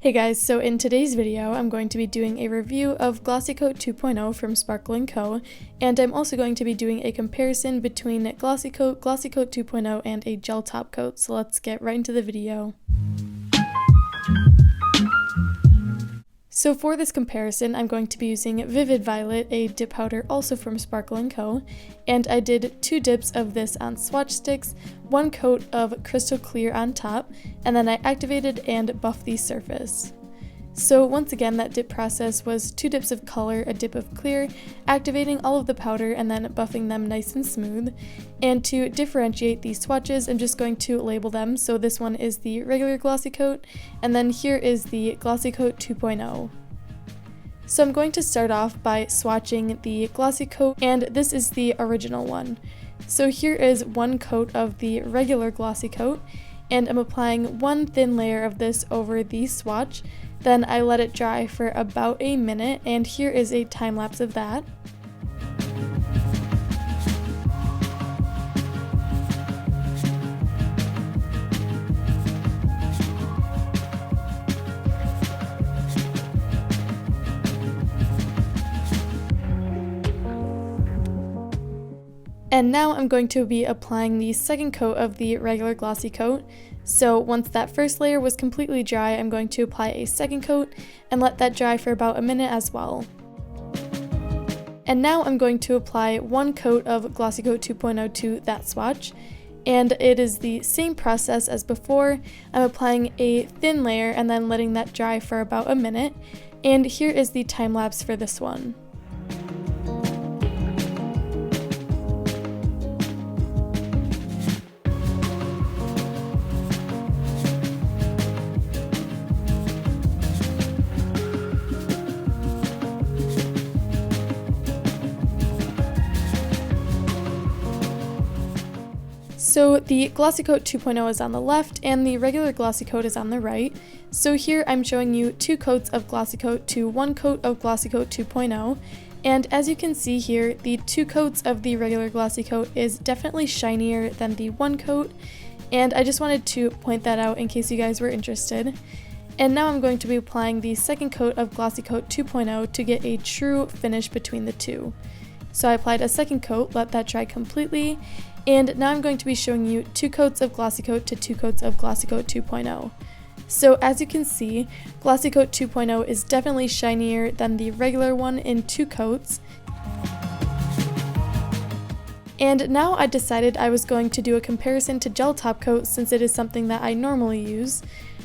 Hey guys, so in today's video I'm going to be doing a review of Glossy Coat 2.0 from Sparkle & Co, and I'm also going to be doing a comparison between Glossy Coat 2.0 and a gel top coat, so let's get right into the video. So for this comparison, I'm going to be using Vivid Violet, a dip powder also from Sparkle & Co, and I did 2 dips of this on swatch sticks, 1 coat of crystal clear on top, and then I activated and buffed the surface. So once again, that dip process was 2 dips of color, a dip of clear, activating all of the powder and then buffing them nice and smooth. And to differentiate these swatches, I'm just going to label them. So this one is the regular Glossy Coat, and then here is the Glossy Coat 2.0. So I'm going to start off by swatching the Glossy Coat, and this is the original one. So here is 1 coat of the regular Glossy Coat, and I'm applying 1 thin layer of this over the swatch. Then I let it dry for about a minute, and here is a time lapse of that. And now I'm going to be applying the second coat of the regular Glossy Coat. So once that first layer was completely dry, I'm going to apply a second coat and let that dry for about a minute as well. And now I'm going to apply 1 coat of Glossy Coat 2.0 to that swatch. And it is the same process as before. I'm applying a thin layer and then letting that dry for about a minute. And here is the time lapse for this one. So the Glossy Coat 2.0 is on the left and the regular Glossy Coat is on the right. So here I'm showing you 2 coats of Glossy Coat to 1 coat of Glossy Coat 2.0. And as you can see here, the 2 coats of the regular Glossy Coat is definitely shinier than the 1 coat. And I just wanted to point that out in case you guys were interested. And now I'm going to be applying the second coat of Glossy Coat 2.0 to get a true finish between the 2. So I applied a second coat, let that dry completely, and now I'm going to be showing you 2 coats of Glossy Coat to 2 coats of Glossy Coat 2.0. So as you can see, Glossy Coat 2.0 is definitely shinier than the regular one in 2 coats. And now I decided I was going to do a comparison to gel top coat since it is something that I normally use.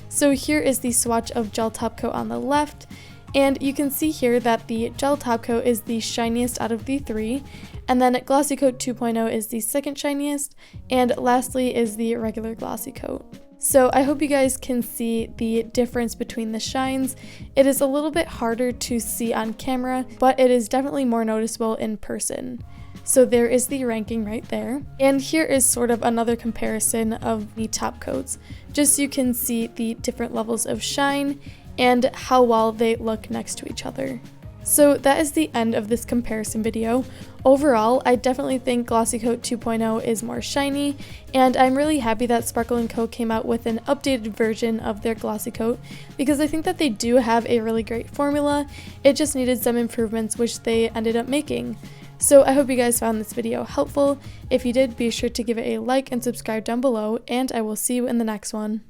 So here is the swatch of gel top coat on the left. And you can see here that the gel top coat is the shiniest out of the 3, and then Glossy Coat 2.0 is the second shiniest, and lastly is the regular Glossy Coat. So I hope you guys can see the difference between the shines. It is a little bit harder to see on camera, but it is definitely more noticeable in person. So there is the ranking right there. And here is sort of another comparison of the top coats, just so you can see the different levels of shine and how well they look next to each other. So that is the end of this comparison video. Overall, I definitely think Glossy Coat 2.0 is more shiny, and I'm really happy that Sparkle & Co came out with an updated version of their Glossy Coat, because I think that they do have a really great formula. It just needed some improvements, which they ended up making. So I hope you guys found this video helpful. If you did, be sure to give it a like and subscribe down below, and I will see you in the next one.